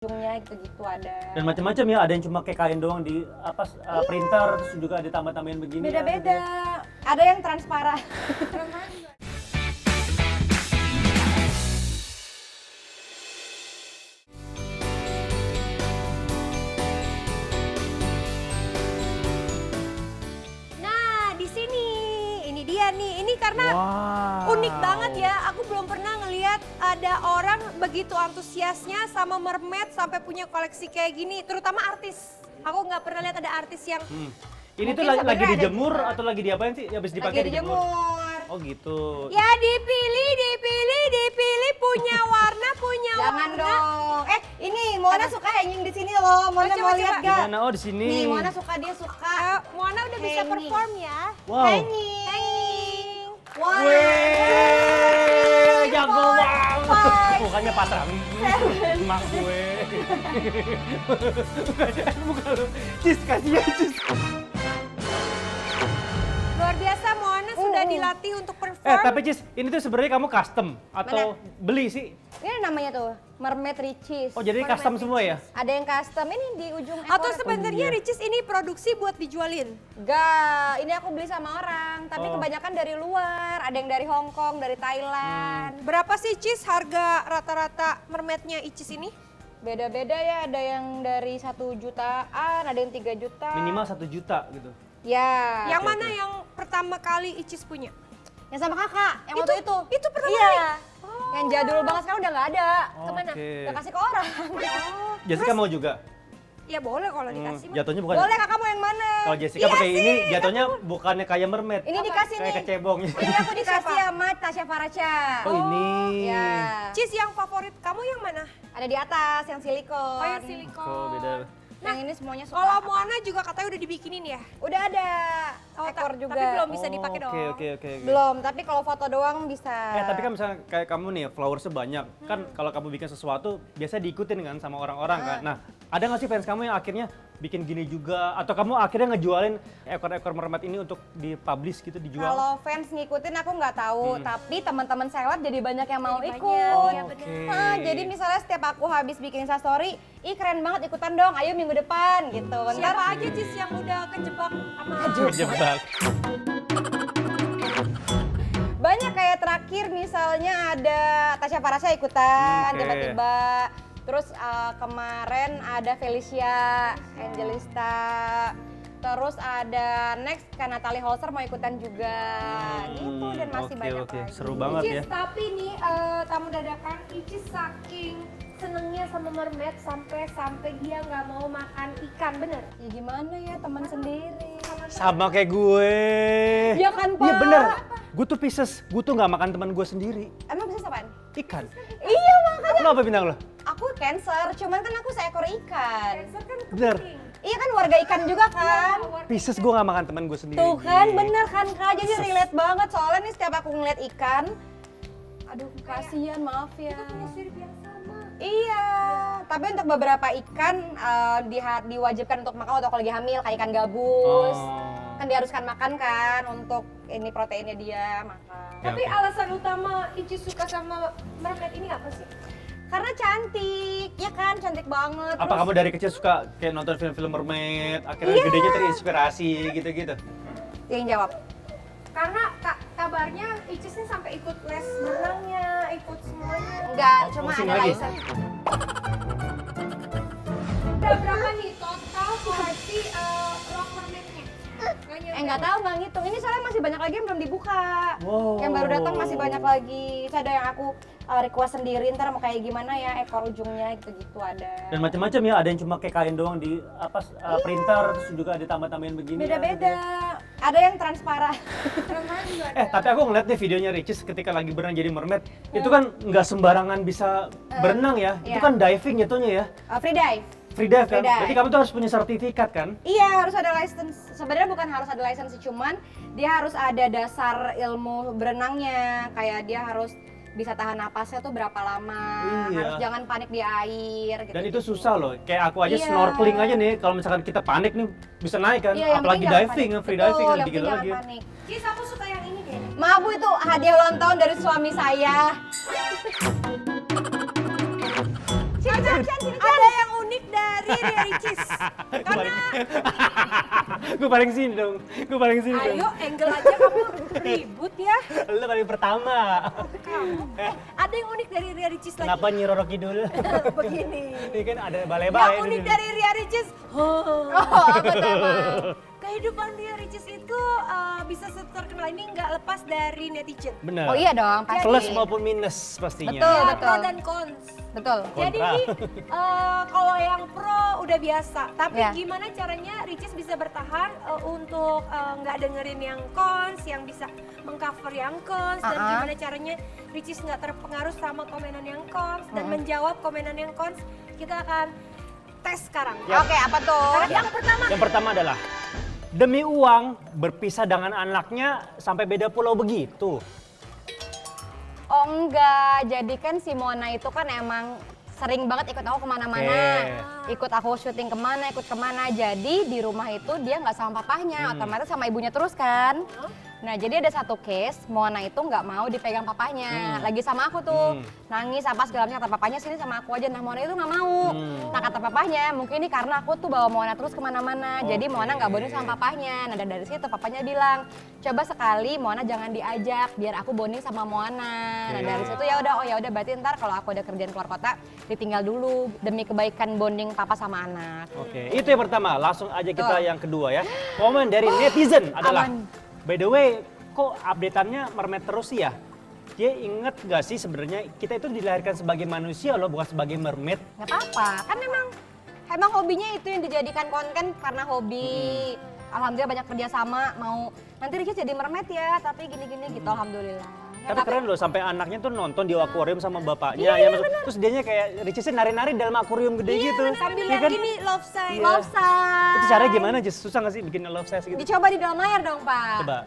ujungnya gitu-gitu ada. Dan macam-macam ya, ada yang cuma kayak kain doang di printer, terus juga ada tambah-tambahin begini. Beda-beda. Ada yang transparan. Nah, di sini. Ini dia nih. Ini karena unik banget ya. Aku belum pernah ngelihat ada orang begitu antusiasnya sama mermaid sampai punya koleksi kayak gini, terutama artis. Aku nggak pernah lihat ada artis yang Ini tuh mungkin lagi sebenarnya ada dijemur juga. atau lagi diapain sih? Habis dipakai lagi dijemur. Oh gitu. Ya dipilih, punya warna. Jangan dong. Ini Mona suka hanging di sini loh. Mona coba, mau lihat coba. gak? Gimana? Oh di sini. Nih, Mona suka, dia suka. Moana udah bisa Hanging. perform ya. Wow. Hanging. Wah. Wih, jago banget. Mukanya pasrah. Emak gue. Bukan lu. Cis, kasih ya Cis. Luar biasa, Moana sudah dilatih untuk perform. Tapi Cis, ini tuh sebenarnya kamu custom atau beli sih? Ini namanya tuh Mermaid Riches. Oh jadi custom semua ya? Ada yang custom ini di ujung ekor. Atau sebenarnya iya. Ricis ini produksi buat dijualin? Enggak, ini aku beli sama orang, tapi kebanyakan dari luar. Ada yang dari Hong Kong, dari Thailand. Berapa sih Cis harga rata-rata mermaidnya Icis ini? Beda-beda ya, ada yang dari 1 jutaan, ada yang 3 juta. Minimal 1 juta gitu. Ya. Yang mana yang pertama kali Icis punya? Yang sama kakak, yang waktu itu. Itu pertama Iya. kali? Yang jadul banget sekarang udah nggak ada. Kemana? Oke. Udah kasih ke orang. Jessica mau juga? Ya boleh kalau dikasih. mah. Jatuhnya bukan. Boleh, kakak mau yang mana? Kalau Jessica pakai ini jatuhnya bukannya kayak mermaid. Ini dikasih kayak nih. kecebong. Ini aku dikasih sama Tasya Faracha. Oh ini. Ya. Cis, yang favorit kamu yang mana? Ada di atas yang silikon. Oh yang silikon. Oh beda. Yang ini semuanya suka. Kalau Moana juga katanya udah dibikinin ya? Udah ada ekor juga. Tapi belum bisa dipakai dong. Oke. Belum, tapi kalau foto doang bisa. Tapi kan misalnya kayak kamu nih, followersnya banyak. Kan kalau kamu bikin sesuatu, biasanya diikutin kan sama orang-orang kan. Nah, ada nggak sih fans kamu yang akhirnya bikin gini juga? Atau kamu akhirnya ngejualin ekor-ekor mermaid ini untuk dipublish gitu, dijual? Kalau fans ngikutin aku nggak tahu, tapi teman-teman seleb jadi banyak yang mau Jadi ikut. banyak, iya bener. Nah, jadi misalnya setiap aku habis bikin Instastory, ih keren banget ikutan dong, ayo minggu depan gitu. Siapa aja Cis yang udah kejebak sama Kejebak. Banyak kayak terakhir misalnya ada Tasya Faracha ikutan Oke. tiba-tiba. Terus kemarin ada Felicia Angelista. Terus ada next kan Natalie Holzer mau ikutan juga. Gitu dan masih banyak Oke. lagi. Seru banget ya. Icis, tapi nih tamu dadakan Icis saking senengnya sama mermaid sampai dia nggak mau makan ikan, bener? Ya gimana ya teman sendiri. Sama kayak gue. Ya kan, Pak? Iya bener. Gue tuh Pisces, gue tuh nggak makan teman gue sendiri. Emang bisa apaan? Ikan. Iya makanya. Lo apa bintang lo? Aku Cancer, cuman kan aku seekor ikan. Cancer kan Bener. kepiting. Iya kan warga ikan juga kan? Pisces gue nggak makan teman gue sendiri. Tuh kan bener kan Kak, jadi relate banget soalnya nih setiap aku ngeliat ikan, aduh kasihan maaf ya. Sirip yang sama. Iya, tapi untuk beberapa ikan diwajibkan untuk makan atau kalau lagi hamil kayak ikan gabus. Kan diharuskan makan kan untuk ini proteinnya dia makan. Tapi alasan utama Icis suka sama mermaid ini apa sih? Karena cantik, ya kan cantik banget. Apa Terus kamu dari kecil suka kayak nonton film-film mermaid, akhirnya gedenya terinspirasi gitu-gitu? yang jawab? Karena kabarnya Icis ini sampai ikut les berenangnya, ikut semuanya. Enggak, cuma Pusing ada lagi. license. Ada berapa nih total koleksi rock mermaidnya? Nggak tahu, nggak ngitung. Ini soalnya masih banyak lagi yang belum dibuka. Wow. Yang baru datang masih banyak lagi. Terus ada yang aku request sendiri, ntar mau kayak gimana ya ekor ujungnya gitu-gitu ada. Dan macam-macam ya, ada yang cuma kayak kain doang di printer, terus juga ada tambah-tambahin begini. Beda-beda. Ada yang transparan. Tapi aku ngeliat nih videonya Ricis ketika lagi berenang jadi mermaid, itu kan nggak sembarangan bisa berenang ya, itu iya. kan diving jatuhnya ya, Free dive. free dive kan, Free dive. berarti kamu tuh harus punya sertifikat kan? Iya, harus ada license. Sebenarnya bukan harus ada license, cuman dia harus ada dasar ilmu berenangnya. Kayak dia harus bisa tahan napasnya tuh berapa lama, Iya. harus jangan panik di air gitu. Dan itu susah loh, kayak aku aja Iya. snorkeling aja nih, kalau misalkan kita panik nih bisa naik kan, Iya, yang apalagi penting jangan diving, panik. free Betul, diving yang lebih penting gila jangan lagi. panik. Cis, aku suka yang ini deh. Maaf Bu, itu hadiah ulang tahun dari suami saya. Ada yang unik dari Ria Ricis. Karena Gue paling sini dong. ayo angle aja kamu ribut ya. Lu paling pertama. Ada yang unik dari Ria Ricis lagi. Kenapa Nyi Roro Kidul? Begini. Ini kan ada balai-balai. Yang di unik sini. dari Ria Ricis, Apa tuh emang? kehidupan Ria Ricis itu bisa terkenal ini nggak lepas dari netizen. Benar. Oh iya dong, pasti. Plus maupun minus pastinya. Betul. Ya, pro dan cons. Betul. Jadi Kontra. kalau yang pro udah biasa, tapi Ya. gimana caranya Ricis bisa bertahan untuk nggak dengerin yang cons, yang bisa mengcover yang cons, dan gimana caranya Ricis nggak terpengaruh sama komenan yang cons dan menjawab komenan yang cons. Kita akan tes sekarang. Ya. Oke, apa tuh? Yang pertama adalah demi uang berpisah dengan anaknya sampai beda pulau begitu. Oh enggak, jadi kan si Mona itu kan emang sering banget ikut aku kemana-mana. Ikut aku syuting kemana, ikut kemana. Jadi di rumah itu dia nggak sama papahnya, otomatis sama ibunya terus kan. Nah jadi ada satu case, Mona itu nggak mau dipegang papahnya. Lagi sama aku tuh, nangis apa segala macam, kata papahnya sini sama aku aja. Nah Mona itu nggak mau. Nah kata papahnya, mungkin ini karena aku tuh bawa Mona terus kemana-mana. Jadi Mona nggak bonding sama papahnya. Nah dari situ papahnya bilang, coba sekali Mona jangan diajak, biar aku bonding sama Mona. Nah dari situ ya udah berarti ntar kalau aku ada kerjaan keluar kota, ditinggal dulu demi kebaikan bonding papa sama anak. Oke, itu yang pertama. Langsung aja kita yang kedua ya. Komen dari netizen adalah, Aman. by the way, kok update-annya mermaid terus sih ya? Dia inget gak sih sebenarnya kita itu dilahirkan sebagai manusia loh, bukan sebagai mermaid. Nggak apa-apa, kan emang hobinya itu yang dijadikan konten karena hobi. Alhamdulillah banyak kerjasama, mau nanti Ricis jadi mermaid ya, tapi gini-gini gitu alhamdulillah. Ya, Tapi keren loh, sampai anaknya tuh nonton di akuarium sama bapaknya. ya, maksud- terus dianya kayak Ricisnya nari-nari dalam akuarium gede gitu. Sambil Iya lihat kan? gini love sign. Iya. love sign. Itu caranya gimana Jess? Susah gak sih bikin love size gitu? Dicoba di dalam layar dong Pak. Coba.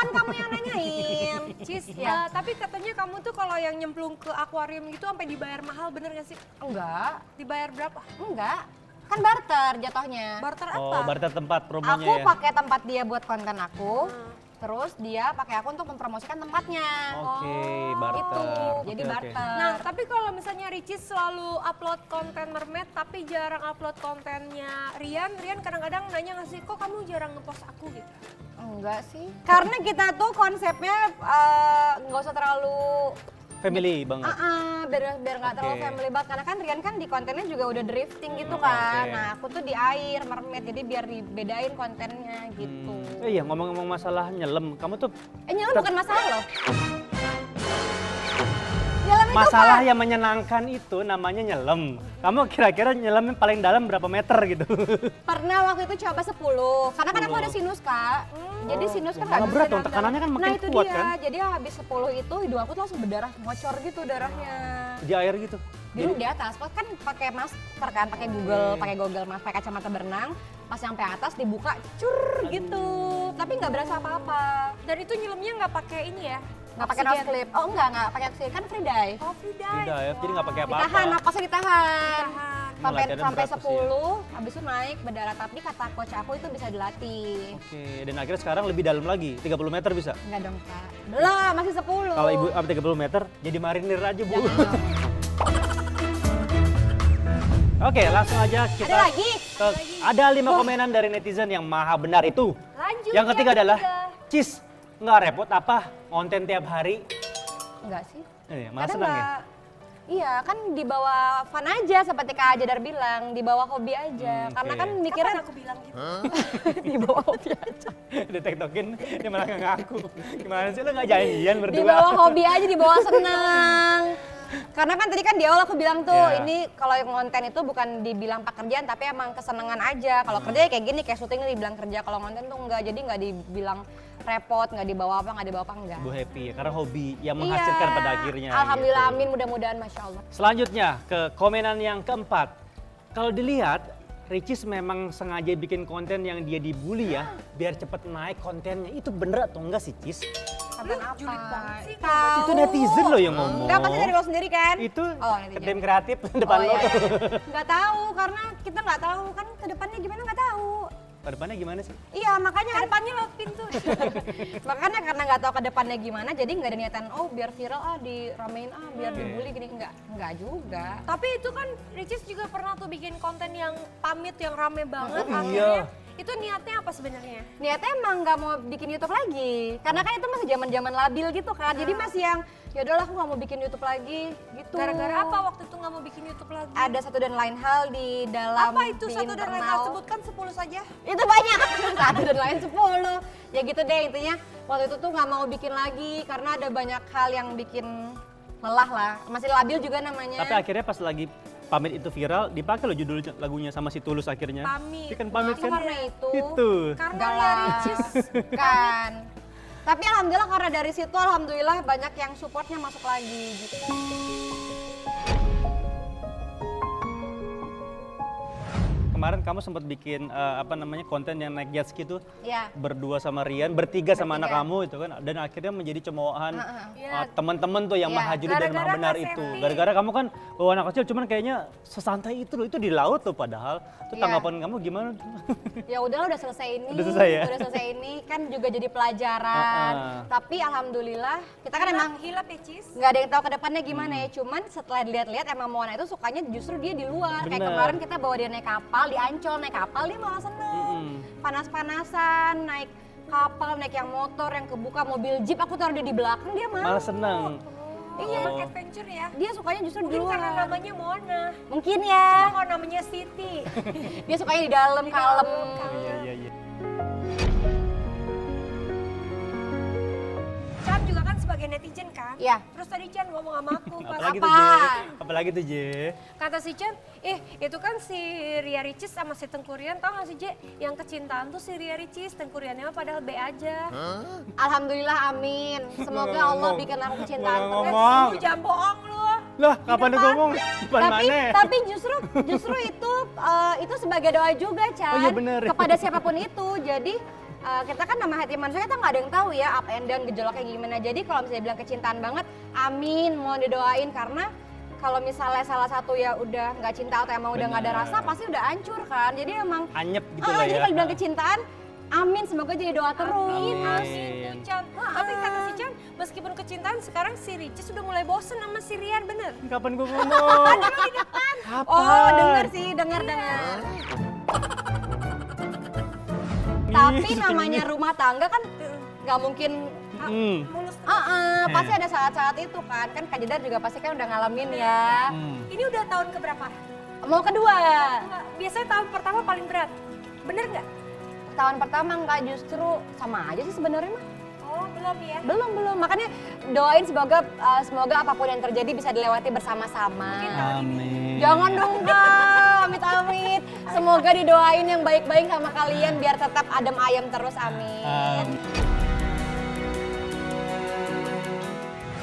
Kamu yang nanyain. Cis, Ya. tapi katanya kamu tuh kalau yang nyemplung ke akuarium gitu sampai dibayar mahal, bener gak sih? Enggak, Dibayar berapa? enggak. Kan barter jatuhnya. Barter Oh, apa? barter tempat promonya Aku ya? pakai tempat dia buat konten aku. Terus dia pakai aku untuk mempromosikan tempatnya. Oke, Itu, barter. jadi Oke, oke. barter. Nah, tapi kalau misalnya Ricis selalu upload konten mermaid tapi jarang upload kontennya Rian kadang-kadang nanya nggak sih, kok kamu jarang ngepost aku gitu? Enggak sih. Karena kita tuh konsepnya nggak usah terlalu Family banget. biar nggak terlalu Oke. family banget. Karena kan Rian kan di kontennya juga udah drifting gitu kan. Oke. Nah aku tuh di air mermaid, jadi biar dibedain kontennya gitu. Iya, ngomong-ngomong masalah nyelam, kamu tuh Nyelam bukan masalah loh. Nyelam itu masalah yang menyenangkan itu namanya nyelam. Kamu kira-kira nyelam yang paling dalam berapa meter gitu? pernah waktu itu coba 10. Karena kan aku ada sinus Kak. Jadi sinus kan nggak malah bisa berat dong, dalam-dalam. tekanannya kan makin nah, itu kuat dia. kan? Jadi habis 10 itu hidung aku tuh langsung berdarah, ngocor gitu darahnya. Di air gitu. Di atas, pas kan pakai masker kan, pakai Google Mask, pakai kacamata berenang, pas sampai atas dibuka cur gitu. Tapi nggak berasa apa-apa. Dan itu nyelamnya nggak pakai ini ya? Nggak pakai nose clip. Oh nggak pakai oksigen, kan free dive. Oh, free dive. Tidak ya, jadi nggak pakai apa-apa. Ditahan, napasnya ditahan. Sampai Latihannya sampai berat pasti ya. 10, habis itu naik berdarah. Tapi kata coach aku itu bisa dilatih. Oke, dan akhirnya sekarang lebih dalam lagi, 30 meter bisa. Enggak dong kak. Belum, masih 10. Kalau ibu sampai 30 meter, jadi marinir aja bu. Jangan dong. Oke, langsung aja kita. Ada lagi? Ada 5 komenan dari netizen yang maha benar itu. Lanjut. Yang ketiga adalah, Cis, nggak repot apa konten tiap hari? Enggak sih. Malah Kadang senang ya? nggak- Iya kan dibawa fun aja seperti Kak Jadar bilang, dibawa hobi aja. Karena oke. kan Kapan mikirnya aku bilang gitu? dibawa hobi aja. Ditektokin, dia malah nggak ngaku. Gimana sih, lo nggak janjian berdua? Dibawa hobi aja, dibawa senang. Karena kan tadi kan di awal aku bilang tuh, Iya. ini kalau yang konten itu bukan dibilang pekerjaan tapi emang kesenangan aja. Kalau kerja ya kayak gini, kayak syuting dibilang kerja. Kalau konten tuh enggak, jadi nggak dibilang repot, nggak dibawa apa, enggak. Bu happy ya, karena hobi yang menghasilkan Iya. pada akhirnya. Alhamdulillah, gitu. amin, mudah-mudahan, Masya Allah. Selanjutnya ke komenan yang keempat. Kalau dilihat, Ricis memang sengaja bikin konten yang dia dibully ya, biar cepet naik kontennya. Itu bener atau enggak sih, Cis? Konten apa? julid banget sih. Tahu. Itu netizen loh yang ngomong. Enggak, pasti dari lo sendiri kan? Itu Oh, netizen. tim kreatif depan Oh, lo. iya. Nggak tahu, karena kita nggak tahu kan ke depannya gimana nggak tahu. ke depannya gimana sih? Iya, makanya Kan depannya lewat pintu. makanya karena nggak tahu ke depannya gimana, jadi nggak ada niatan oh biar viral diramein biar Oke. dibully gini nggak juga. Tapi itu kan Ricis juga pernah tuh bikin konten yang pamit yang rame banget Oh, akhirnya. iya. Itu niatnya apa sebenarnya? Niatnya emang nggak mau bikin YouTube lagi, karena kan itu masih zaman labil gitu kan, jadi masih yang ya udahlah aku nggak mau bikin YouTube lagi gitu. Gara-gara apa waktu itu nggak mau bikin YouTube lagi? Ada satu dan lain hal di dalam Apa itu di satu dan lain hal? internal. Sebutkan 10 saja. Itu banyak, satu dan lain 10. Ya gitu deh intinya, waktu itu tuh nggak mau bikin lagi karena ada banyak hal yang bikin lelah lah, masih labil juga namanya. Tapi akhirnya pas lagi pamit itu viral, dipakai loh judul lagunya sama si Tulus akhirnya. Pamit. Iya kan pamit Itu kan? karena itu. Itu. Karena Enggak ya lah. Ricis. Kan. Tapi alhamdulillah karena dari situ alhamdulillah banyak yang supportnya masuk lagi gitu. Kemarin kamu sempat bikin apa namanya konten yang naik jet ski tuh Ya. berdua sama Rian, bertiga sama anak Bertiga. kamu itu kan, dan akhirnya menjadi cemoohan Iya. teman-teman tuh yang Iya. maha jujur dan Gara-gara maha benar Kak itu. Septi. Gara-gara kamu kan anak kecil, cuman kayaknya sesantai itu loh, itu di laut loh padahal. Itu Iya. tanggapan kamu gimana? Ya udahlah udah selesai ini. Udah selesai ya? Udah selesai ini kan juga jadi pelajaran. Tapi alhamdulillah kita kan emang hilap ya Cis. nggak ada yang tahu ke depannya gimana ya. Cuman setelah dilihat-lihat emang Moana itu sukanya justru dia di luar. Kayak Bener. kemarin kita bawa dia naik kapal di Ancol, naik kapal dia malah seneng. Panas-panasan, naik kapal, naik yang motor, yang kebuka mobil jeep, aku taruh dia di belakang dia mau. Malah seneng. Iya, adventure ya. Dia sukanya justru di Mungkin karena luar. namanya Mona. Mungkin Cuma ya. kalau namanya Siti. Dia sukanya di dalam Di kalem. dalam, kalem. Iya, iya, iya. Chan juga kan sebagai netizen kan. Iya. Terus tadi Chan ngomong sama aku pas Apalagi Apa? tuh Je? Apalagi tuh Je? kata si Chan, itu kan si Ria Ricis sama si Tengku Rian, tau gak sih Je? Yang kecintaan tuh si Ria Ricis, Tengku Riannya mah padahal B aja. Alhamdulillah amin. Semoga Nggak Allah ngomong. bikin aku kecintaan Nggak terus. ngomong. Lu jangan bohong lu. Lah, kapan lu ngomong? Depan Tapi mana? tapi justru itu sebagai doa juga, Chan. Oh iya, bener. Kepada siapapun itu. Jadi kita kan nama hati manusia kita nggak ada yang tahu ya up and down gejolaknya gimana. Jadi kalau misalnya bilang kecintaan banget, amin, mohon didoain karena kalau misalnya salah satu ya udah nggak cinta atau emang udah nggak ada Bener. rasa pasti udah hancur kan. Jadi emang Anyep gitu lah jadi ya. kalau bilang kecintaan, amin semoga jadi doa terus. Amin tuh Chan. Tapi kata si Chan, meskipun kecintaan sekarang si Ricis udah mulai bosen sama si Rian, bener? Kapan gua ngomong? Di depan. Oh, denger sih, denger. Tapi Ih, namanya rumah tangga kan nggak mungkin Hmm. Mulus. pasti ada saat-saat itu kan. Kan Kak Jedar juga pasti kan udah ngalamin ya. Ini udah tahun keberapa? Mau kedua. Biasanya tahun pertama paling berat. Bener nggak? Tahun pertama nggak justru sama aja sih sebenarnya mah. Oh, belum ya? Belum. Makanya doain semoga apapun yang terjadi bisa dilewati bersama-sama. Amin. Jangan dong Kak, amit-amit. Semoga didoain yang baik-baik sama kalian biar tetap adem ayem terus, amin.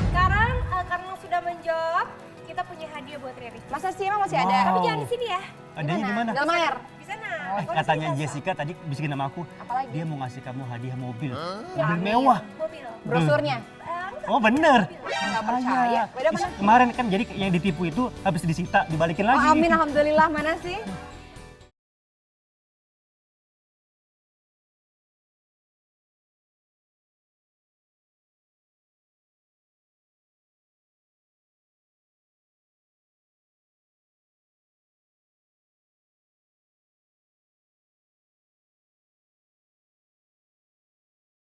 Sekarang karena sudah menjawab, kita punya hadiah buat Riri. Masa sih emang masih ada? Wow. Tapi jangan di sini ya, Adanya di mana? Dalam air. di sana. Katanya Jessica tadi bisikin nama aku, Apalagi? dia mau ngasih kamu hadiah mobil. Ya, Mobil amin. mewah. Mobil. Brosurnya. Oh bener. Nggak percaya. Beda mana? Kemarin kan jadi yang ditipu itu habis disita, dibalikin Oh, lagi. amin alhamdulillah, mana sih?